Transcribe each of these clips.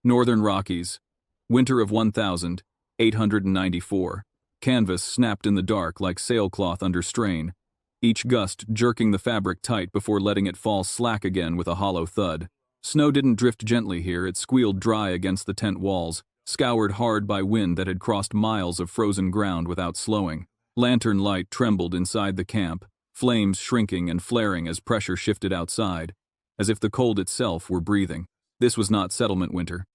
Northern Rockies. Winter of 1894. Canvas snapped in the dark like sailcloth under strain, each gust jerking the fabric tight before letting it fall slack again with a hollow thud. Snow didn't drift gently here, it squealed dry against the tent walls, scoured hard by wind that had crossed miles of frozen ground without slowing. Lantern light trembled inside the camp, flames shrinking and flaring as pressure shifted outside, as if the cold itself were breathing. This was not settlement winter.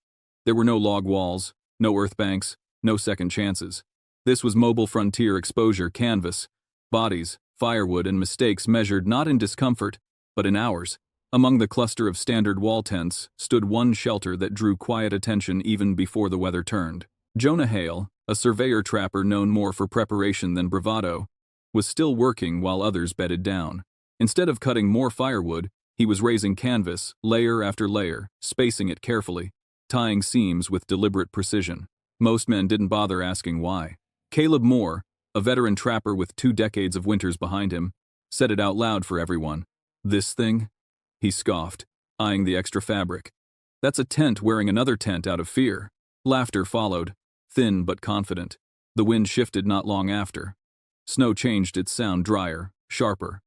There were no log walls, no earth banks, no second chances. This was mobile frontier exposure canvas, bodies, firewood, and mistakes measured not in discomfort, but in hours. Among the cluster of standard wall tents stood one shelter that drew quiet attention even before the weather turned. Jonah Hale, a surveyor trapper known more for preparation than bravado, was still working while others bedded down. Instead of cutting more firewood, he was raising canvas, layer after layer, spacing it carefully, tying seams with deliberate precision. Most men didn't bother asking why. Caleb Moore, a veteran trapper with 2 decades of winters behind him, said it out loud for everyone. "This thing?" He scoffed, eyeing the extra fabric. "That's a tent wearing another tent out of fear." Laughter followed, thin but confident. The wind shifted not long after. Snow changed its sound drier, sharper.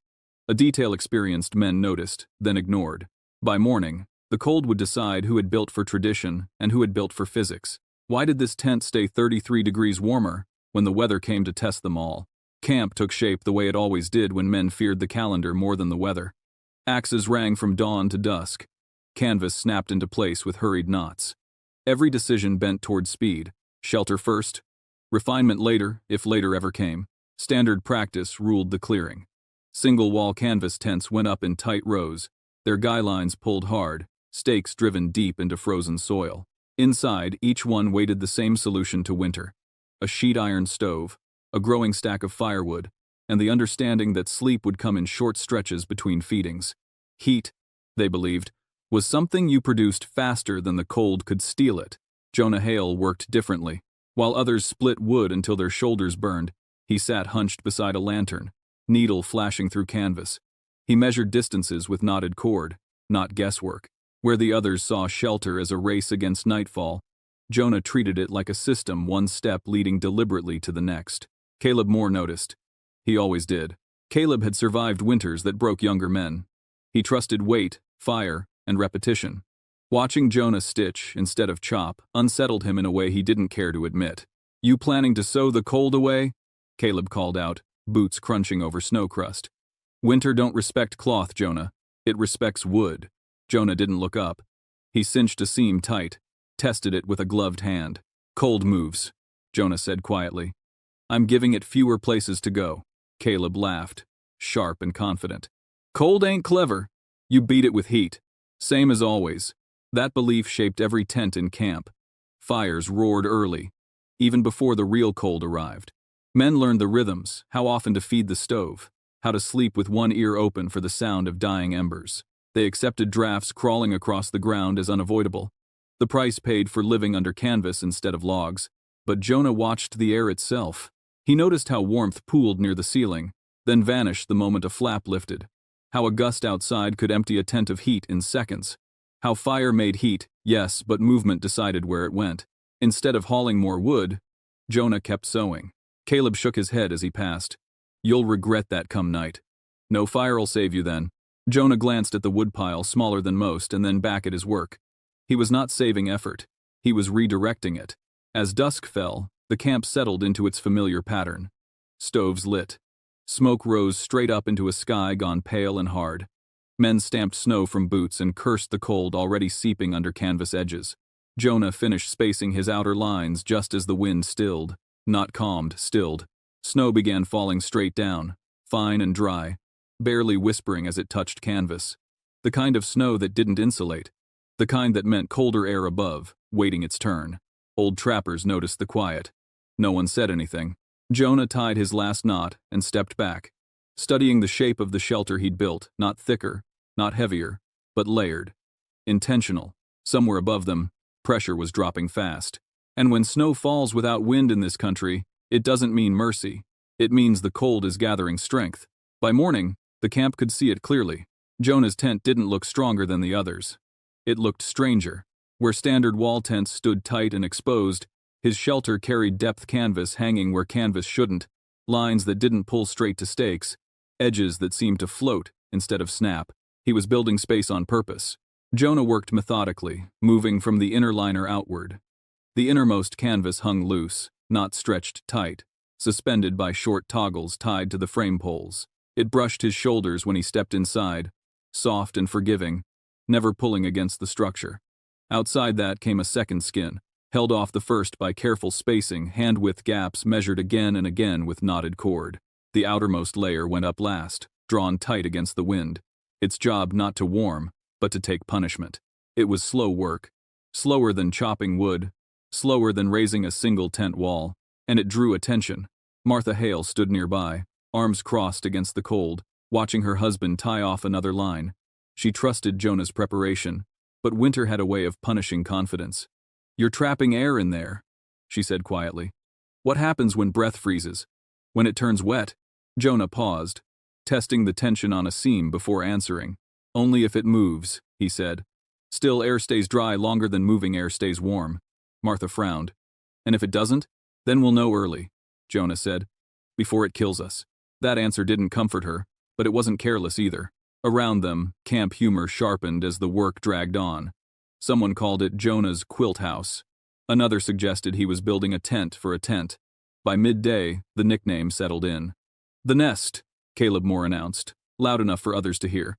A detail experienced men noticed, then ignored. By morning, the cold would decide who had built for tradition and who had built for physics. Why did this tent stay 33 degrees warmer when the weather came to test them all? Camp took shape the way it always did when men feared the calendar more than the weather. Axes rang from dawn to dusk. Canvas snapped into place with hurried knots. Every decision bent toward speed. Shelter first, refinement later, if later ever came. Standard practice ruled the clearing. Single-wall canvas tents went up in tight rows, their guy lines pulled hard, stakes driven deep into frozen soil. Inside, each one waited the same solution to winter: a sheet iron stove, a growing stack of firewood, and the understanding that sleep would come in short stretches between feedings. Heat, they believed, was something you produced faster than the cold could steal it. Jonah Hale worked differently. While others split wood until their shoulders burned, he sat hunched beside a lantern, needle flashing through canvas. He measured distances with knotted cord, not guesswork. Where the others saw shelter as a race against nightfall, Jonah treated it like a system, one step leading deliberately to the next. Caleb Moore noticed. He always did. Caleb had survived winters that broke younger men. He trusted weight, fire, and repetition. Watching Jonah stitch instead of chop unsettled him in a way he didn't care to admit. "You planning to sew the cold away?" Caleb called out, boots crunching over snow crust. "Winter don't respect cloth, Jonah. It respects wood." Jonah didn't look up. He cinched a seam tight, tested it with a gloved hand. "Cold moves," Jonah said quietly. "I'm giving it fewer places to go." Caleb laughed, sharp and confident. "Cold ain't clever. You beat it with heat. Same as always." That belief shaped every tent in camp. Fires roared early, even before the real cold arrived. Men learned the rhythms, how often to feed the stove, how to sleep with one ear open for the sound of dying embers. They accepted drafts crawling across the ground as unavoidable. The price paid for living under canvas instead of logs. But Jonah watched the air itself. He noticed how warmth pooled near the ceiling, then vanished the moment a flap lifted. How a gust outside could empty a tent of heat in seconds. How fire made heat, yes, but movement decided where it went. Instead of hauling more wood, Jonah kept sewing. Caleb shook his head as he passed. "You'll regret that come night." "No fire'll save you then." Jonah glanced at the woodpile, smaller than most, and then back at his work. He was not saving effort. He was redirecting it. As dusk fell, the camp settled into its familiar pattern. Stoves lit. Smoke rose straight up into a sky gone pale and hard. Men stamped snow from boots and cursed the cold already seeping under canvas edges. Jonah finished spacing his outer lines just as the wind stilled. Not calmed, stilled. Snow began falling straight down, fine and dry, barely whispering as it touched canvas. The kind of snow that didn't insulate. The kind that meant colder air above, waiting its turn. Old trappers noticed the quiet. No one said anything. Jonah tied his last knot and stepped back, studying the shape of the shelter he'd built, not thicker, not heavier, but layered. Intentional. Somewhere above them, pressure was dropping fast. And when snow falls without wind in this country, it doesn't mean mercy. It means the cold is gathering strength. By morning, the camp could see it clearly. Jonah's tent didn't look stronger than the others. It looked stranger. Where standard wall tents stood tight and exposed, his shelter carried depth canvas hanging where canvas shouldn't, lines that didn't pull straight to stakes, edges that seemed to float instead of snap. He was building space on purpose. Jonah worked methodically, moving from the inner liner outward. The innermost canvas hung loose, not stretched tight, suspended by short toggles tied to the frame poles. It brushed his shoulders when he stepped inside, soft and forgiving, never pulling against the structure. Outside that came a second skin, held off the first by careful spacing, hand-width gaps measured again and again with knotted cord. The outermost layer went up last, drawn tight against the wind. Its job not to warm, but to take punishment. It was slow work, slower than chopping wood, slower than raising a single tent wall, and it drew attention. Martha Hale stood nearby, arms crossed against the cold, watching her husband tie off another line. She trusted Jonah's preparation, but winter had a way of punishing confidence. "You're trapping air in there," she said quietly. "What happens when breath freezes? When it turns wet?" Jonah paused, testing the tension on a seam before answering. "Only if it moves," he said. "Still air stays dry longer than moving air stays warm." Martha frowned. "And if it doesn't? Then we'll know early," Jonah said. "Before it kills us." That answer didn't comfort her, but it wasn't careless either. Around them, camp humor sharpened as the work dragged on. Someone called it Jonah's quilt house. Another suggested he was building a tent for a tent. By midday, the nickname settled in. "The nest," Caleb Moore announced, loud enough for others to hear.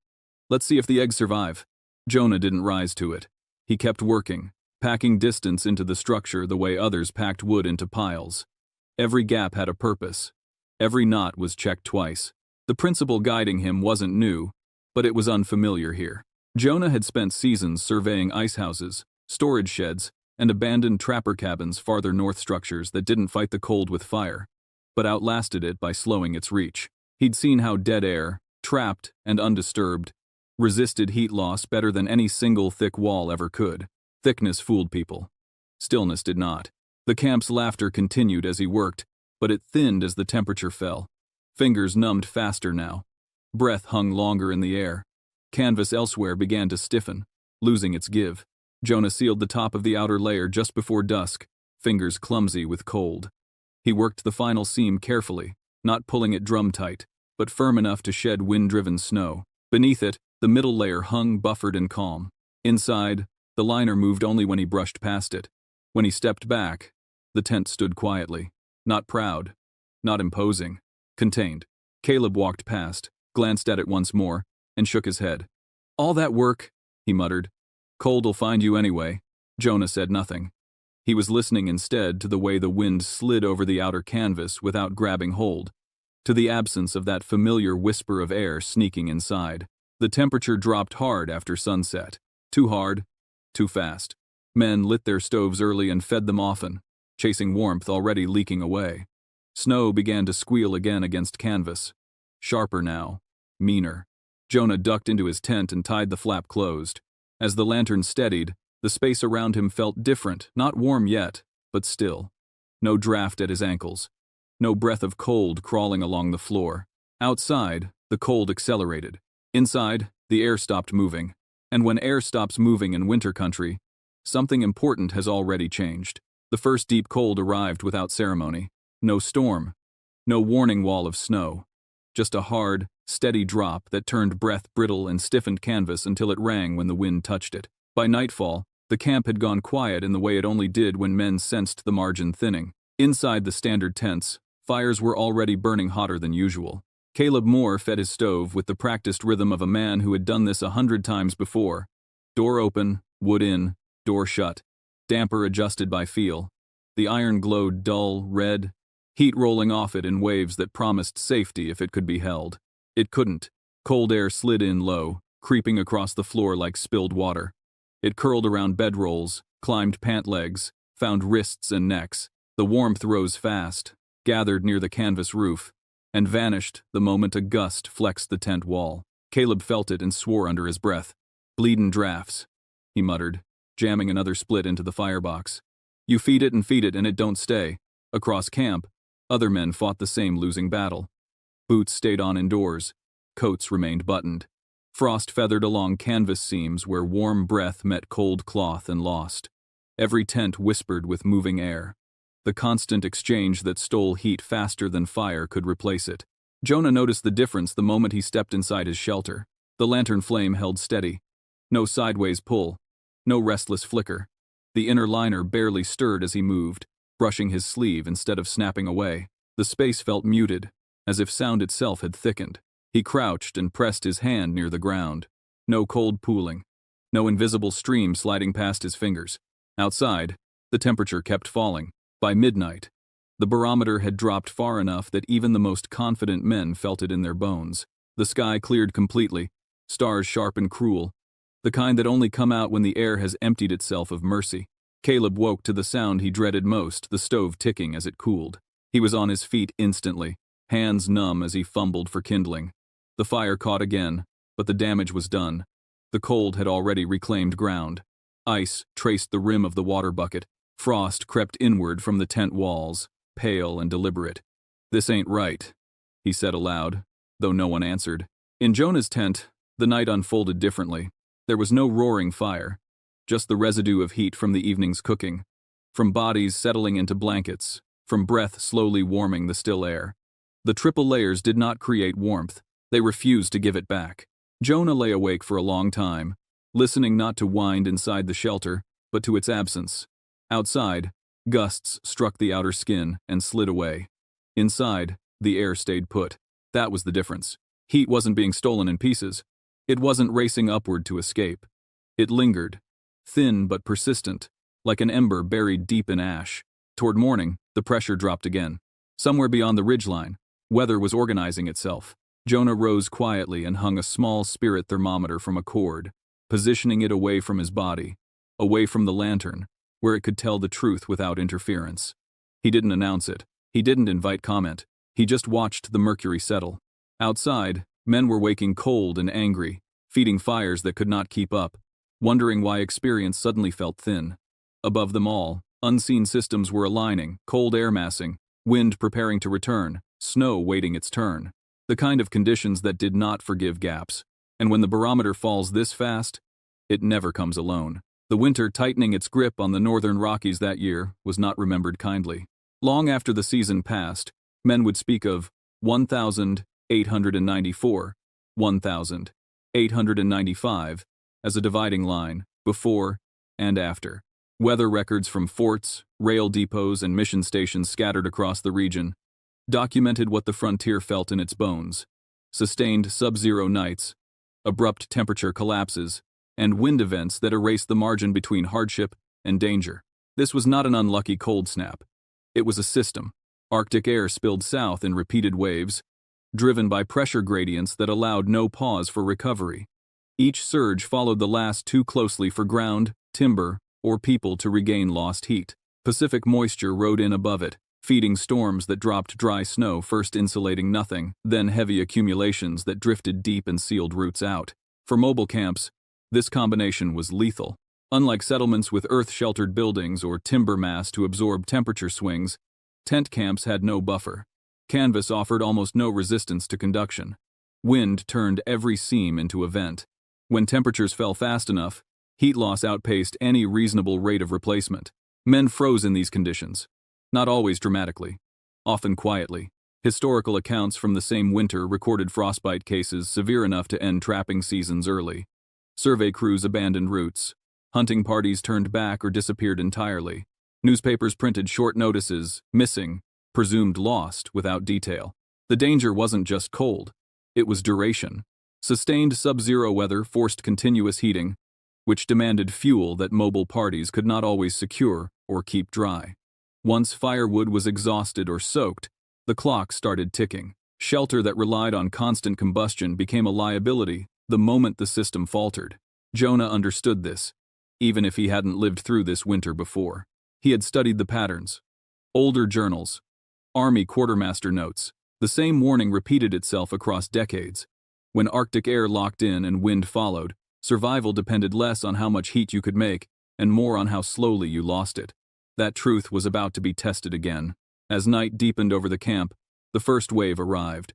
"Let's see if the eggs survive." Jonah didn't rise to it. He kept working, packing distance into the structure the way others packed wood into piles. Every gap had a purpose. Every knot was checked twice. The principle guiding him wasn't new, but it was unfamiliar here. Jonah had spent seasons surveying ice houses, storage sheds, and abandoned trapper cabins farther north, structures that didn't fight the cold with fire, but outlasted it by slowing its reach. He'd seen how dead air, trapped and undisturbed, resisted heat loss better than any single thick wall ever could. Thickness fooled people. Stillness did not. The camp's laughter continued as he worked, but it thinned as the temperature fell. Fingers numbed faster now. Breath hung longer in the air. Canvas elsewhere began to stiffen, losing its give. Jonah sealed the top of the outer layer just before dusk, fingers clumsy with cold. He worked the final seam carefully, not pulling it drum-tight, but firm enough to shed wind-driven snow. Beneath it, the middle layer hung buffered and calm. Inside, the liner moved only when he brushed past it. When he stepped back, the tent stood quietly. Not proud, not imposing, contained. Caleb walked past, glanced at it once more, and shook his head. "All that work," he muttered. "Cold'll find you anyway." Jonah said nothing. He was listening instead to the way the wind slid over the outer canvas without grabbing hold, to the absence of that familiar whisper of air sneaking inside. The temperature dropped hard after sunset. Too hard, too fast. Men lit their stoves early and fed them often, chasing warmth already leaking away. Snow began to squeal again against canvas. Sharper now, meaner. Jonah ducked into his tent and tied the flap closed. As the lantern steadied, the space around him felt different, not warm yet, but still. No draft at his ankles. No breath of cold crawling along the floor. Outside, the cold accelerated. Inside, the air stopped moving. And when air stops moving in winter country, something important has already changed. The first deep cold arrived without ceremony. No storm. No warning wall of snow. Just a hard, steady drop that turned breath brittle and stiffened canvas until it rang when the wind touched it. By nightfall, the camp had gone quiet in the way it only did when men sensed the margin thinning. Inside the standard tents, fires were already burning hotter than usual. Caleb Moore fed his stove with the practiced rhythm of a man who had done this 100 times before. Door open, wood in, door shut. Damper adjusted by feel. The iron glowed dull, red, heat rolling off it in waves that promised safety if it could be held. It couldn't. Cold air slid in low, creeping across the floor like spilled water. It curled around bedrolls, climbed pant legs, found wrists and necks. The warmth rose fast, gathered near the canvas roof, and vanished the moment a gust flexed the tent wall. Caleb felt it and swore under his breath. "Bleedin' drafts," he muttered, jamming another split into the firebox. "You feed it and it don't stay." Across camp, other men fought the same losing battle. Boots stayed on indoors. Coats remained buttoned. Frost feathered along canvas seams where warm breath met cold cloth and lost. Every tent whispered with moving air, the constant exchange that stole heat faster than fire could replace it. Jonah noticed the difference the moment he stepped inside his shelter. The lantern flame held steady. No sideways pull, no restless flicker. The inner liner barely stirred as he moved, brushing his sleeve instead of snapping away. The space felt muted, as if sound itself had thickened. He crouched and pressed his hand near the ground. No cold pooling, no invisible stream sliding past his fingers. Outside, the temperature kept falling. By midnight, the barometer had dropped far enough that even the most confident men felt it in their bones. The sky cleared completely, stars sharp and cruel, the kind that only come out when the air has emptied itself of mercy. Caleb woke to the sound he dreaded most, the stove ticking as it cooled. He was on his feet instantly, hands numb as he fumbled for kindling. The fire caught again, but the damage was done. The cold had already reclaimed ground. Ice traced the rim of the water bucket. Frost crept inward from the tent walls, pale and deliberate. "This ain't right," he said aloud, though no one answered. In Jonah's tent, the night unfolded differently. There was no roaring fire, just the residue of heat from the evening's cooking, from bodies settling into blankets, from breath slowly warming the still air. The triple layers did not create warmth. They refused to give it back. Jonah lay awake for a long time, listening not to wind inside the shelter, but to its absence. Outside, gusts struck the outer skin and slid away. Inside, the air stayed put. That was the difference. Heat wasn't being stolen in pieces. It wasn't racing upward to escape. It lingered, thin but persistent, like an ember buried deep in ash. Toward morning, the pressure dropped again. Somewhere beyond the ridgeline, weather was organizing itself. Jonah rose quietly and hung a small spirit thermometer from a cord, positioning it away from his body, away from the lantern, where it could tell the truth without interference. He didn't announce it. He didn't invite comment. He just watched the mercury settle. Outside, men were waking cold and angry, feeding fires that could not keep up, wondering why experience suddenly felt thin. Above them all, unseen systems were aligning, cold air massing, wind preparing to return, snow waiting its turn. The kind of conditions that did not forgive gaps. And when the barometer falls this fast, it never comes alone. The winter tightening its grip on the Northern Rockies that year was not remembered kindly. Long after the season passed, men would speak of 1,894, 1,895 as a dividing line, before and after. Weather records from forts, rail depots, and mission stations scattered across the region documented what the frontier felt in its bones: sustained sub-zero nights, abrupt temperature collapses, and wind events that erased the margin between hardship and danger. This was not an unlucky cold snap. It was a system. Arctic air spilled south in repeated waves, driven by pressure gradients that allowed no pause for recovery. Each surge followed the last too closely for ground, timber, or people to regain lost heat. Pacific moisture rode in above it, feeding storms that dropped dry snow, first insulating nothing, then heavy accumulations that drifted deep and sealed roots out. For mobile camps, this combination was lethal. Unlike settlements with earth-sheltered buildings or timber mass to absorb temperature swings, tent camps had no buffer. Canvas offered almost no resistance to conduction. Wind turned every seam into a vent. When temperatures fell fast enough, heat loss outpaced any reasonable rate of replacement. Men froze in these conditions. Not always dramatically, often quietly. Historical accounts from the same winter recorded frostbite cases severe enough to end trapping seasons early. Survey crews abandoned routes. Hunting parties turned back or disappeared entirely. Newspapers printed short notices, missing, presumed lost, without detail. The danger wasn't just cold. It was duration. Sustained sub-zero weather forced continuous heating, which demanded fuel that mobile parties could not always secure or keep dry. Once firewood was exhausted or soaked, the clock started ticking. Shelter that relied on constant combustion became a liability the moment the system faltered. Jonah understood this, even if he hadn't lived through this winter before. He had studied the patterns. Older journals, Army quartermaster notes. The same warning repeated itself across decades. When Arctic air locked in and wind followed, survival depended less on how much heat you could make and more on how slowly you lost it. That truth was about to be tested again. As night deepened over the camp, the first wave arrived.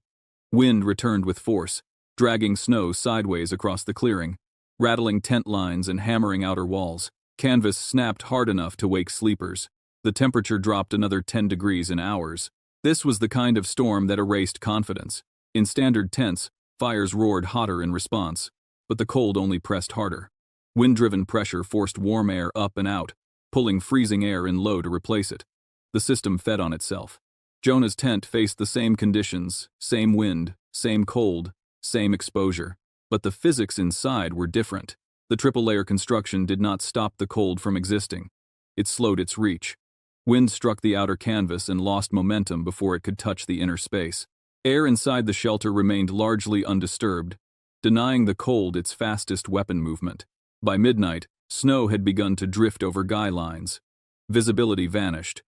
Wind returned with force, dragging snow sideways across the clearing, rattling tent lines and hammering outer walls. Canvas snapped hard enough to wake sleepers. The temperature dropped another 10 degrees in hours. This was the kind of storm that erased confidence. In standard tents, fires roared hotter in response, but the cold only pressed harder. Wind-driven pressure forced warm air up and out, pulling freezing air in low to replace it. The system fed on itself. Jonah's tent faced the same conditions, same wind, same cold, same exposure. But the physics inside were different. The triple-layer construction did not stop the cold from existing. It slowed its reach. Wind struck the outer canvas and lost momentum before it could touch the inner space. Air inside the shelter remained largely undisturbed, denying the cold its fastest weapon movement. By midnight, snow had begun to drift over guy lines. Visibility vanished.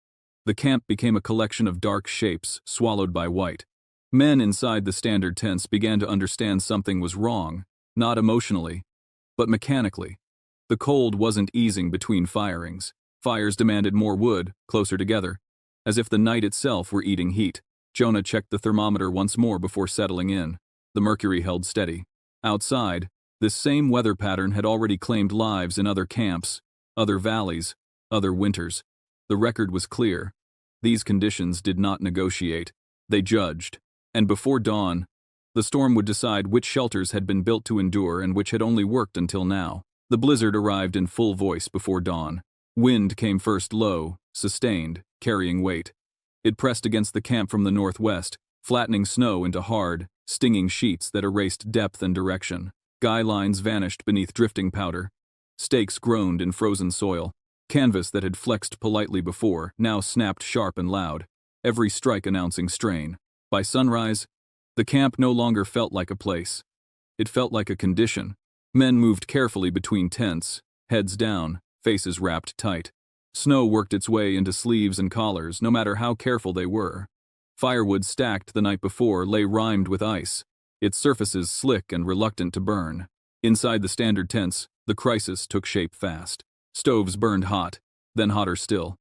The camp became a collection of dark shapes swallowed by white. Men inside the standard tents began to understand something was wrong, not emotionally, but mechanically. The cold wasn't easing between firings. Fires demanded more wood, closer together, as if the night itself were eating heat. Jonah checked the thermometer once more before settling in. The mercury held steady. Outside, this same weather pattern had already claimed lives in other camps, other valleys, other winters. The record was clear. These conditions did not negotiate. They judged. And before dawn, the storm would decide which shelters had been built to endure and which had only worked until now. The blizzard arrived in full voice before dawn. Wind came first low, sustained, carrying weight. It pressed against the camp from the northwest, flattening snow into hard, stinging sheets that erased depth and direction. Guy lines vanished beneath drifting powder. Stakes groaned in frozen soil. Canvas that had flexed politely before now snapped sharp and loud, every strike announcing strain. By sunrise, the camp no longer felt like a place. It felt like a condition. Men moved carefully between tents, heads down, faces wrapped tight. Snow worked its way into sleeves and collars, no matter how careful they were. Firewood stacked the night before lay rimed with ice, its surfaces slick and reluctant to burn. Inside the standard tents, the crisis took shape fast. Stoves burned hot, then hotter still.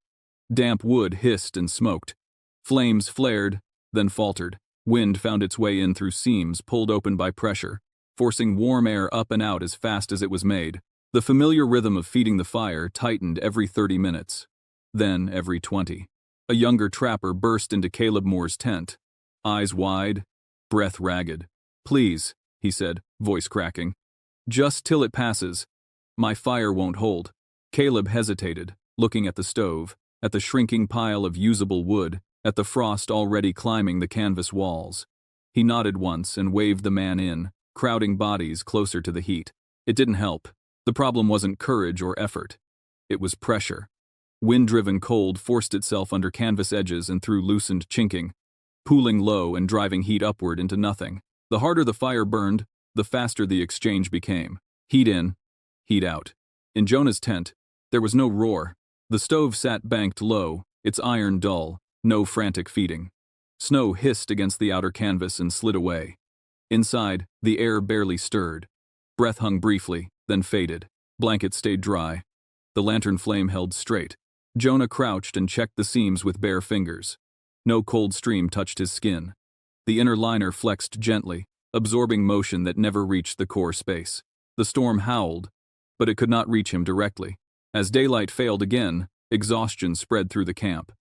Damp wood hissed and smoked. Flames flared, then faltered. Wind found its way in through seams pulled open by pressure, forcing warm air up and out as fast as it was made. The familiar rhythm of feeding the fire tightened every 30 minutes, then every 20. A younger trapper burst into Caleb Moore's tent, eyes wide, breath ragged. "Please," he said, voice cracking. "Just till it passes. My fire won't hold." Caleb hesitated, looking at the stove, at the shrinking pile of usable wood, at the frost already climbing the canvas walls. He nodded once and waved the man in, crowding bodies closer to the heat. It didn't help. The problem wasn't courage or effort. It was pressure. Wind-driven cold forced itself under canvas edges and through loosened chinking, pooling low and driving heat upward into nothing. The harder the fire burned, the faster the exchange became. Heat in, heat out. In Jonah's tent, there was no roar. The stove sat banked low, its iron dull, no frantic feeding. Snow hissed against the outer canvas and slid away. Inside, the air barely stirred. Breath hung briefly, then faded. Blankets stayed dry. The lantern flame held straight. Jonah crouched and checked the seams with bare fingers. No cold stream touched his skin. The inner liner flexed gently, absorbing motion that never reached the core space. The storm howled, but it could not reach him directly. As daylight failed again, exhaustion spread through the camp.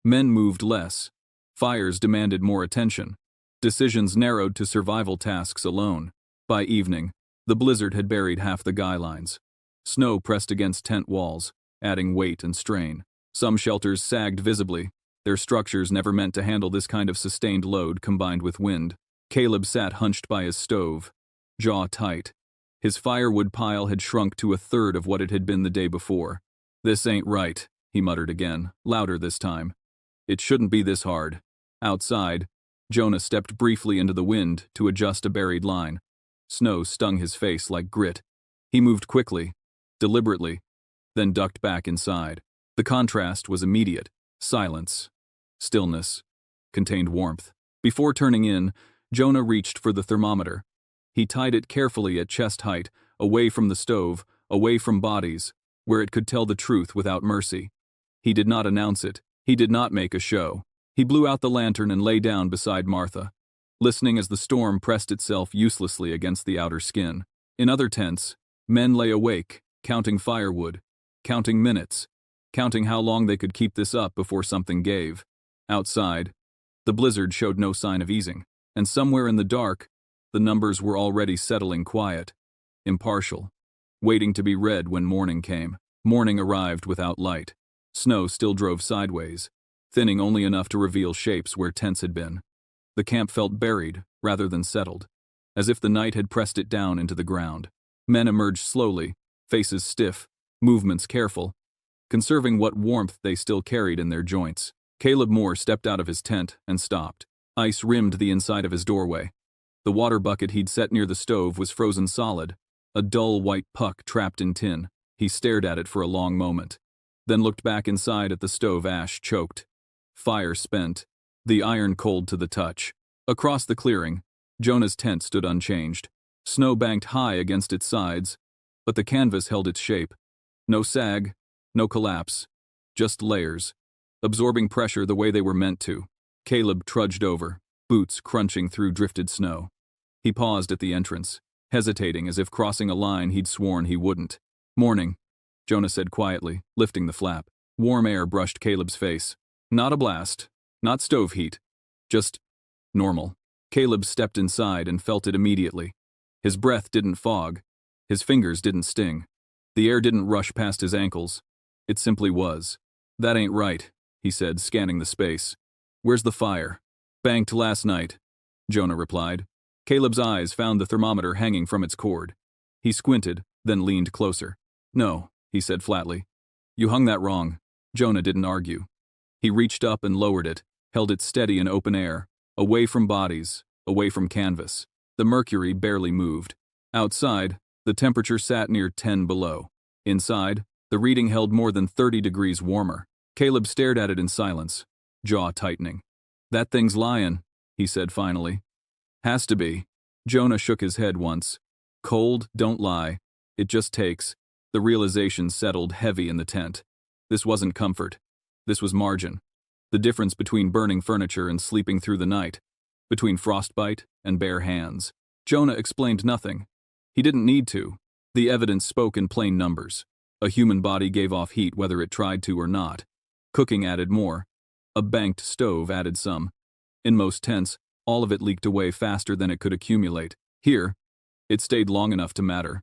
Men moved less. Fires demanded more attention. Decisions narrowed to survival tasks alone. By evening, the blizzard had buried half the guy lines. Snow pressed against tent walls, adding weight and strain. Some shelters sagged visibly, their structures never meant to handle this kind of sustained load combined with wind. Caleb sat hunched by his stove, jaw tight. His firewood pile had shrunk to a third of what it had been the day before. "This ain't right," he muttered again, louder this time. "It shouldn't be this hard." Outside, Jonah stepped briefly into the wind to adjust a buried line. Snow stung his face like grit. He moved quickly, deliberately, then ducked back inside. The contrast was immediate. Silence, stillness, contained warmth. Before turning in, Jonah reached for the thermometer. He tied it carefully at chest height, away from the stove, away from bodies, where it could tell the truth without mercy. He did not announce it. He did not make a show. He blew out the lantern and lay down beside Martha. listening as the storm pressed itself uselessly against the outer skin. In other tents, men lay awake, counting firewood, counting minutes, counting how long they could keep this up before something gave. Outside, the blizzard showed no sign of easing, and somewhere in the dark, the numbers were already settling quiet, impartial, waiting to be read when morning came. Morning arrived without light. Snow still drove sideways, thinning only enough to reveal shapes where tents had been. The camp felt buried rather than settled, as if the night had pressed it down into the ground. Men emerged slowly, faces stiff, movements careful, conserving what warmth they still carried in their joints. Caleb Moore stepped out of his tent and stopped. Ice rimmed the inside of his doorway. The water bucket he'd set near the stove was frozen solid, a dull white puck trapped in tin. He stared at it for a long moment, then looked back inside at the stove ash choked, fire spent, the iron cold to the touch. Across the clearing, Jonah's tent stood unchanged. Snow banked high against its sides, but the canvas held its shape. No sag, no collapse, just layers, absorbing pressure the way they were meant to. Caleb trudged over, boots crunching through drifted snow. He paused at the entrance, hesitating as if crossing a line he'd sworn he wouldn't. "Morning," Jonah said quietly, lifting the flap. Warm air brushed Caleb's face. Not a blast, not stove heat, just normal. Caleb stepped inside and felt it immediately. His breath didn't fog, his fingers didn't sting. The air didn't rush past his ankles. It simply was. "That ain't right," he said, scanning the space. "Where's the fire?" "Banked last night," Jonah replied. Caleb's eyes found the thermometer hanging from its cord. He squinted, then leaned closer. "No," he said flatly. "You hung that wrong." Jonah didn't argue. He reached up and lowered it, held it steady in open air, away from bodies, away from canvas. The mercury barely moved. Outside, the temperature sat near 10 below. Inside, the reading held more than 30 degrees warmer. Caleb stared at it in silence, jaw tightening. "That thing's lying," he said finally. "Has to be." Jonah shook his head once. "Cold, don't lie. It just takes." The realization settled heavy in the tent. This wasn't comfort. This was margin. The difference between burning furniture and sleeping through the night. Between frostbite and bare hands. Jonah explained nothing. He didn't need to. The evidence spoke in plain numbers. A human body gave off heat whether it tried to or not. Cooking added more. A banked stove added some. In most tents, all of it leaked away faster than it could accumulate. Here, it stayed long enough to matter.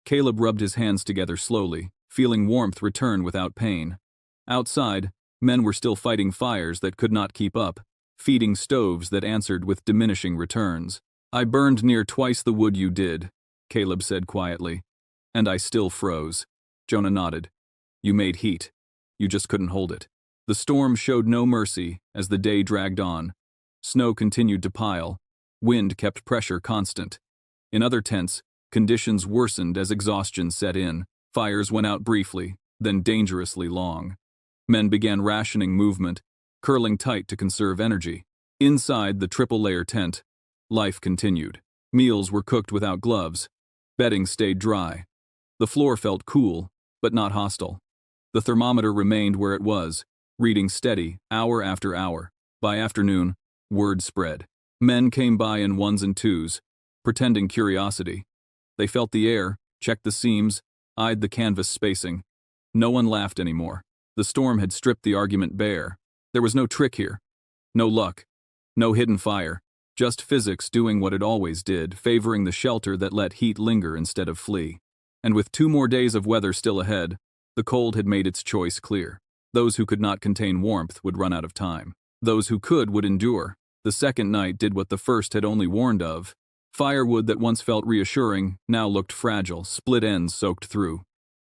Caleb rubbed his hands together slowly, feeling warmth return without pain. Outside, men were still fighting fires that could not keep up, feeding stoves that answered with diminishing returns. "I burned near twice the wood you did," Caleb said quietly. "And I still froze." Jonah nodded. "You made heat. You just couldn't hold it." The storm showed no mercy as the day dragged on. Snow continued to pile. Wind kept pressure constant. In other tents, conditions worsened as exhaustion set in. Fires went out briefly, then dangerously long. Men began rationing movement, curling tight to conserve energy. Inside the triple-layer tent, life continued. Meals were cooked without gloves. Bedding stayed dry. The floor felt cool, but not hostile. The thermometer remained where it was, reading steady, hour after hour. By afternoon, word spread. Men came by in ones and twos, pretending curiosity. They felt the air, checked the seams, eyed the canvas spacing. No one laughed anymore. The storm had stripped the argument bare. There was no trick here. No luck. No hidden fire. Just physics doing what it always did, favoring the shelter that let heat linger instead of flee. And with 2 more days of weather still ahead, the cold had made its choice clear. Those who could not contain warmth would run out of time. Those who could would endure. The second night did what the first had only warned of. Firewood that once felt reassuring now looked fragile, split ends soaked through.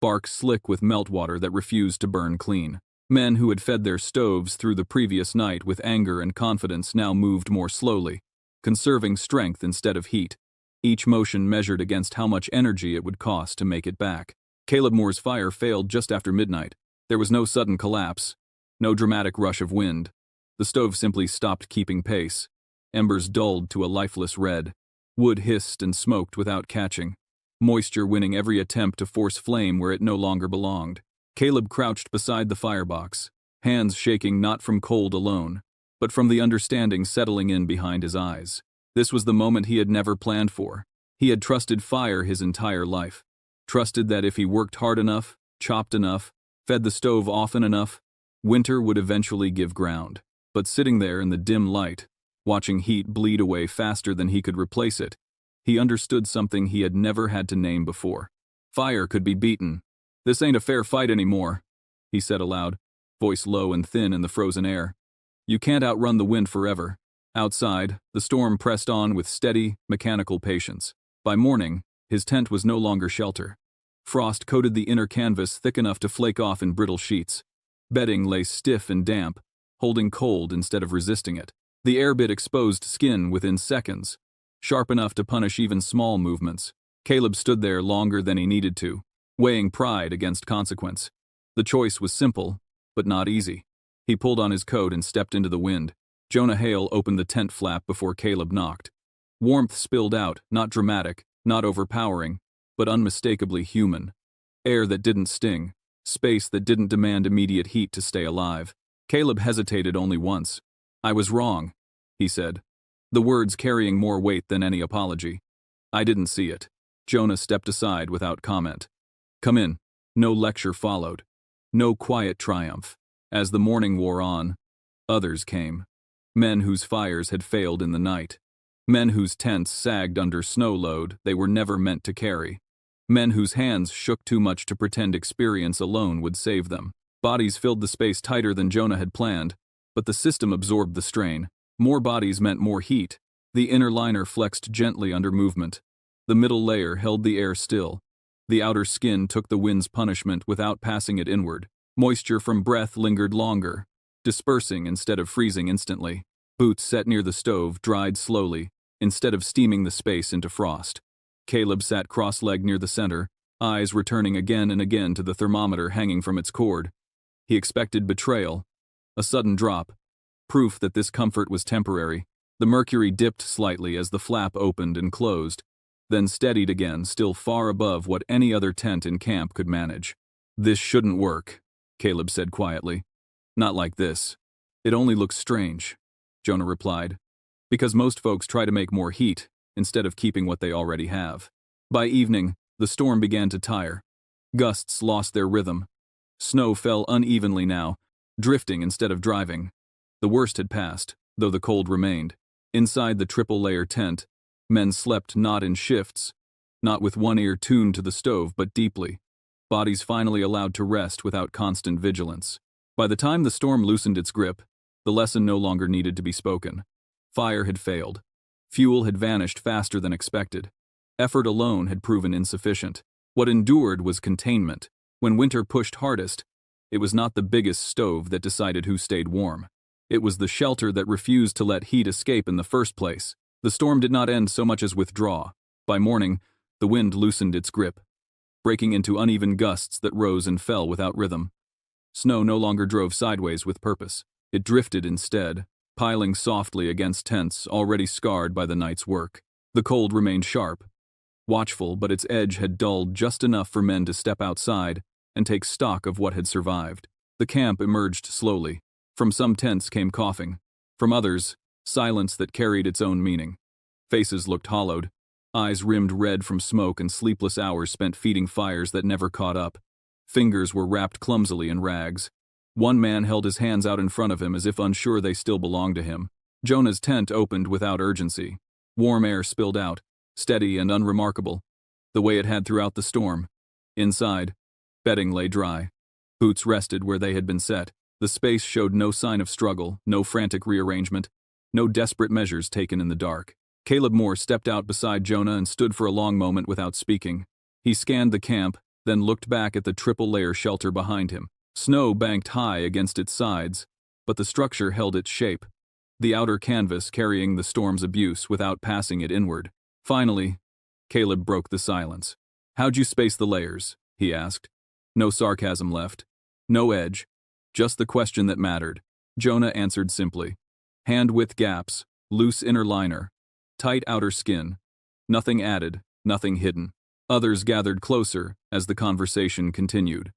Bark slick with meltwater that refused to burn clean. Men who had fed their stoves through the previous night with anger and confidence now moved more slowly, conserving strength instead of heat. Each motion measured against how much energy it would cost to make it back. Caleb Moore's fire failed just after midnight. There was no sudden collapse, no dramatic rush of wind. The stove simply stopped keeping pace. Embers dulled to a lifeless red. Wood hissed and smoked without catching, moisture winning every attempt to force flame where it no longer belonged. Caleb crouched beside the firebox, hands shaking not from cold alone, but from the understanding settling in behind his eyes. This was the moment he had never planned for. He had trusted fire his entire life. Trusted that if he worked hard enough, chopped enough, fed the stove often enough, winter would eventually give ground. But sitting there in the dim light, watching heat bleed away faster than he could replace it, he understood something he had never had to name before. Fire could be beaten. "This ain't a fair fight anymore," he said aloud, voice low and thin in the frozen air. "You can't outrun the wind forever." Outside, the storm pressed on with steady, mechanical patience. By morning, his tent was no longer shelter. Frost coated the inner canvas thick enough to flake off in brittle sheets. Bedding lay stiff and damp, holding cold instead of resisting it. The air bit exposed skin within seconds, sharp enough to punish even small movements. Caleb stood there longer than he needed to, weighing pride against consequence. The choice was simple, but not easy. He pulled on his coat and stepped into the wind. Jonah Hale opened the tent flap before Caleb knocked. Warmth spilled out, not dramatic, not overpowering, but unmistakably human. Air that didn't sting, space that didn't demand immediate heat to stay alive. Caleb hesitated only once. "I was wrong," he said, the words carrying more weight than any apology. "I didn't see it." Jonah stepped aside without comment. "Come in." No lecture followed. No quiet triumph. As the morning wore on, others came. Men whose fires had failed in the night. Men whose tents sagged under snow load they were never meant to carry. Men whose hands shook too much to pretend experience alone would save them. Bodies filled the space tighter than Jonah had planned, but the system absorbed the strain. More bodies meant more heat. The inner liner flexed gently under movement. The middle layer held the air still. The outer skin took the wind's punishment without passing it inward. Moisture from breath lingered longer, dispersing instead of freezing instantly. Boots set near the stove dried slowly, instead of steaming the space into frost. Caleb sat cross-legged near the center, eyes returning again and again to the thermometer hanging from its cord. He expected betrayal, a sudden drop, proof that this comfort was temporary. The mercury dipped slightly as the flap opened and closed, then steadied again, still far above what any other tent in camp could manage. "This shouldn't work," Caleb said quietly. "Not like this. It only looks strange," Jonah replied, "because most folks try to make more heat instead of keeping what they already have." By evening, the storm began to tire. Gusts lost their rhythm. Snow fell unevenly now, drifting instead of driving. The worst had passed, though the cold remained. Inside the triple-layer tent, men slept not in shifts, not with one ear tuned to the stove, but deeply. Bodies finally allowed to rest without constant vigilance. By the time the storm loosened its grip, the lesson no longer needed to be spoken. Fire had failed. Fuel had vanished faster than expected. Effort alone had proven insufficient. What endured was containment. When winter pushed hardest, it was not the biggest stove that decided who stayed warm. It was the shelter that refused to let heat escape in the first place. The storm did not end so much as withdraw. By morning, the wind loosened its grip, breaking into uneven gusts that rose and fell without rhythm. Snow no longer drove sideways with purpose. It drifted instead, piling softly against tents already scarred by the night's work. The cold remained sharp, watchful, but its edge had dulled just enough for men to step outside and take stock of what had survived. The camp emerged slowly. From some tents came coughing. From others, silence that carried its own meaning. Faces looked hollowed, eyes rimmed red from smoke and sleepless hours spent feeding fires that never caught up. Fingers were wrapped clumsily in rags. One man held his hands out in front of him as if unsure they still belonged to him. Jonah's tent opened without urgency. Warm air spilled out, steady and unremarkable, the way it had throughout the storm. Inside, bedding lay dry. Boots rested where they had been set. The space showed no sign of struggle, no frantic rearrangement, no desperate measures taken in the dark. Caleb Moore stepped out beside Jonah and stood for a long moment without speaking. He scanned the camp, then looked back at the triple-layer shelter behind him. Snow banked high against its sides, but the structure held its shape, the outer canvas carrying the storm's abuse without passing it inward. Finally, Caleb broke the silence. "How'd you space the layers?" he asked. No sarcasm left, no edge, just the question that mattered. Jonah answered simply. Hand-width gaps, loose inner liner, tight outer skin. Nothing added, nothing hidden. Others gathered closer as the conversation continued.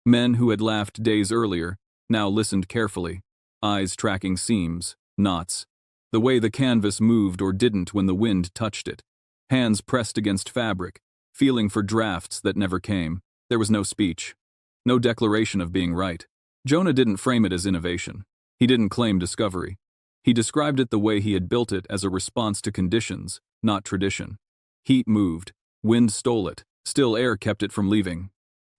Men who had laughed days earlier now listened carefully, eyes tracking seams, knots, The way the canvas moved or didn't when the wind touched it. Hands pressed against fabric, feeling for drafts that never came. There was no speech. No declaration of being right. Jonah didn't frame it as innovation. He didn't claim discovery. He described it the way he had built it, as a response to conditions, not tradition. Heat moved. Wind stole it. Still air kept it from leaving.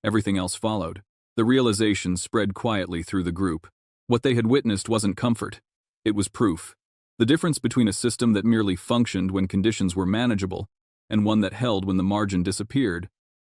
Everything else followed. The realization spread quietly through the group. What they had witnessed wasn't comfort. It was proof. The difference between a system that merely functioned when conditions were manageable and one that held when the margin disappeared.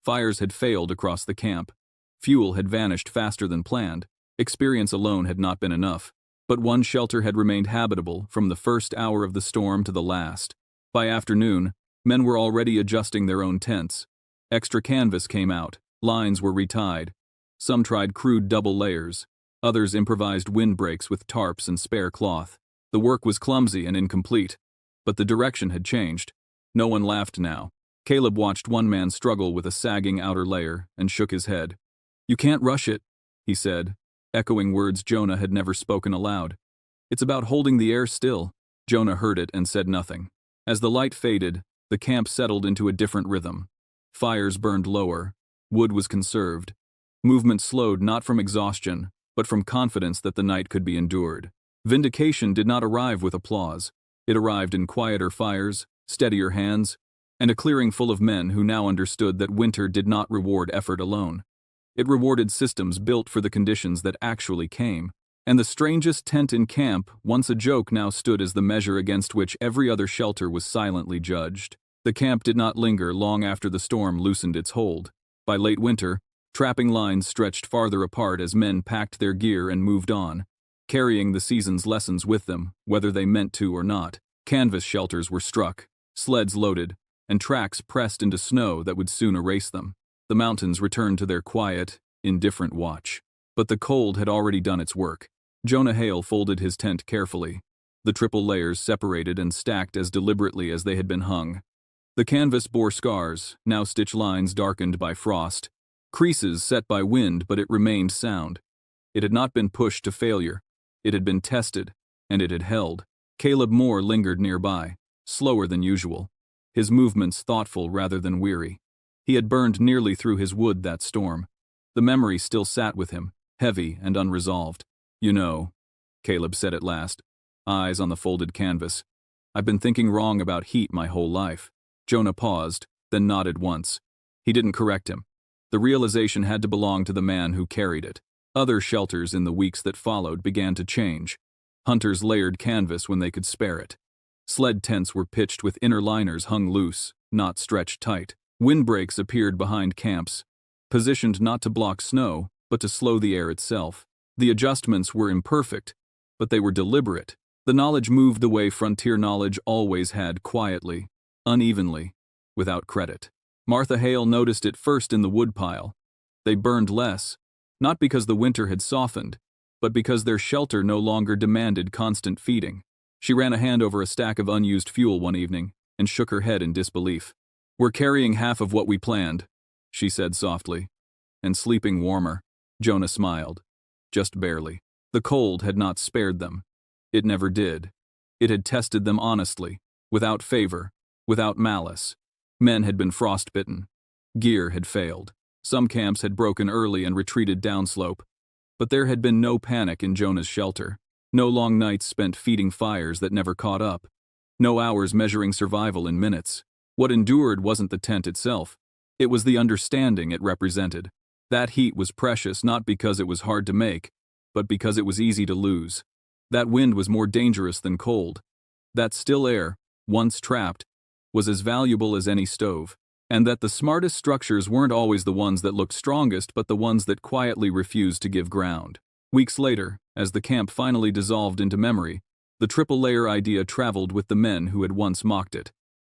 Fires had failed across the camp. Fuel had vanished faster than planned. Experience alone had not been enough. But one shelter had remained habitable from the first hour of the storm to the last. By afternoon, men were already adjusting their own tents. Extra canvas came out. Lines were retied. Some tried crude double layers. Others improvised windbreaks with tarps and spare cloth. The work was clumsy and incomplete, but the direction had changed. No one laughed now. Caleb watched one man struggle with a sagging outer layer and shook his head. "You can't rush it," he said, echoing words Jonah had never spoken aloud. "It's about holding the air still." Jonah heard it and said nothing. As the light faded, the camp settled into a different rhythm. Fires burned lower. Wood was conserved. Movement slowed not from exhaustion, but from confidence that the night could be endured. Vindication did not arrive with applause. It arrived in quieter fires, steadier hands, and a clearing full of men who now understood that winter did not reward effort alone. It rewarded systems built for the conditions that actually came. And the strangest tent in camp, once a joke, now stood as the measure against which every other shelter was silently judged. The camp did not linger long after the storm loosened its hold. By late winter, trapping lines stretched farther apart as men packed their gear and moved on, carrying the season's lessons with them, whether they meant to or not. Canvas shelters were struck, sleds loaded, and tracks pressed into snow that would soon erase them. The mountains returned to their quiet, indifferent watch. But the cold had already done its work. Jonah Hale folded his tent carefully. The triple layers separated and stacked as deliberately as they had been hung. The canvas bore scars, now stitch lines darkened by frost, creases set by wind, but it remained sound. It had not been pushed to failure. It had been tested, and it had held. Caleb Moore lingered nearby, slower than usual, his movements thoughtful rather than weary. He had burned nearly through his wood that storm. The memory still sat with him, heavy and unresolved. "You know," Caleb said at last, eyes on the folded canvas, "I've been thinking wrong about heat my whole life." Jonah paused, then nodded once. He didn't correct him. The realization had to belong to the man who carried it. Other shelters in the weeks that followed began to change. Hunters layered canvas when they could spare it. Sled tents were pitched with inner liners hung loose, not stretched tight. Windbreaks appeared behind camps, positioned not to block snow, but to slow the air itself. The adjustments were imperfect, but they were deliberate. The knowledge moved the way frontier knowledge always had, quietly, unevenly, without credit. Martha Hale noticed it first in the woodpile. They burned less, not because the winter had softened, but because their shelter no longer demanded constant feeding. She ran a hand over a stack of unused fuel one evening and shook her head in disbelief. "We're carrying half of what we planned," she said softly. "And sleeping warmer." Jonah smiled. Just barely. The cold had not spared them. It never did. It had tested them honestly, without favor, without malice. Men had been frostbitten. Gear had failed. Some camps had broken early and retreated downslope. But there had been no panic in Jonah's shelter. No long nights spent feeding fires that never caught up. No hours measuring survival in minutes. What endured wasn't the tent itself. It was the understanding it represented. That heat was precious not because it was hard to make, but because it was easy to lose. That wind was more dangerous than cold. That still air, once trapped, was as valuable as any stove. And that the smartest structures weren't always the ones that looked strongest, but the ones that quietly refused to give ground. Weeks later, as the camp finally dissolved into memory, the triple-layer idea traveled with the men who had once mocked it.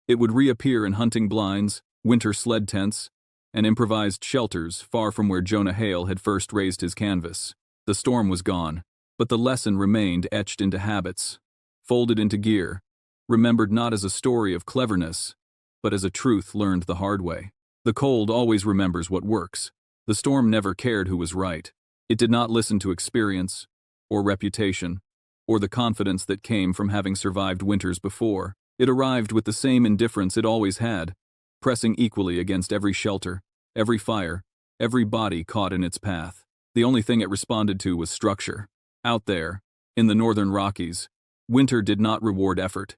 It would reappear in hunting blinds, winter sled tents, and improvised shelters far from where Jonah Hale had first raised his canvas. The storm was gone, but the lesson remained etched into habits, folded into gear, remembered not as a story of cleverness, but as a truth learned the hard way. The cold always remembers what works. The storm never cared who was right. It did not listen to experience, or reputation, or the confidence that came from having survived winters before. It arrived with the same indifference it always had, pressing equally against every shelter, every fire, every body caught in its path. The only thing it responded to was structure. Out there, in the Northern Rockies, winter did not reward effort.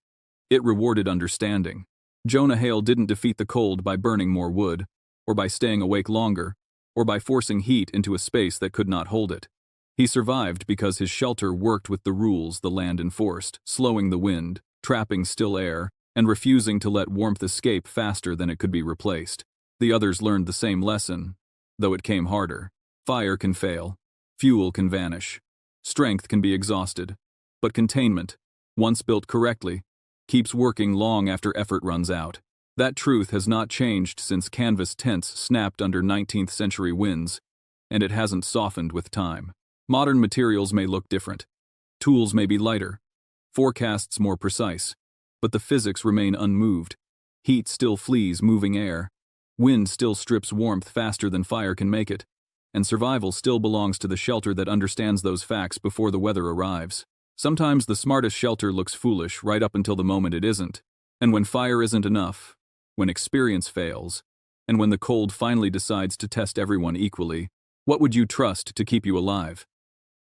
It rewarded understanding. Jonah Hale didn't defeat the cold by burning more wood, or by staying awake longer, or by forcing heat into a space that could not hold it. He survived because his shelter worked with the rules the land enforced, slowing the wind, trapping still air, and refusing to let warmth escape faster than it could be replaced. The others learned the same lesson, though it came harder. Fire can fail. Fuel can vanish. Strength can be exhausted. But containment, once built correctly, keeps working long after effort runs out. That truth has not changed since canvas tents snapped under 19th century winds, and it hasn't softened with time. Modern materials may look different. Tools may be lighter. Forecasts more precise. But the physics remain unmoved. Heat still flees moving air. Wind still strips warmth faster than fire can make it. And survival still belongs to the shelter that understands those facts before the weather arrives. Sometimes the smartest shelter looks foolish right up until the moment it isn't. And when fire isn't enough, when experience fails, and when the cold finally decides to test everyone equally, what would you trust to keep you alive?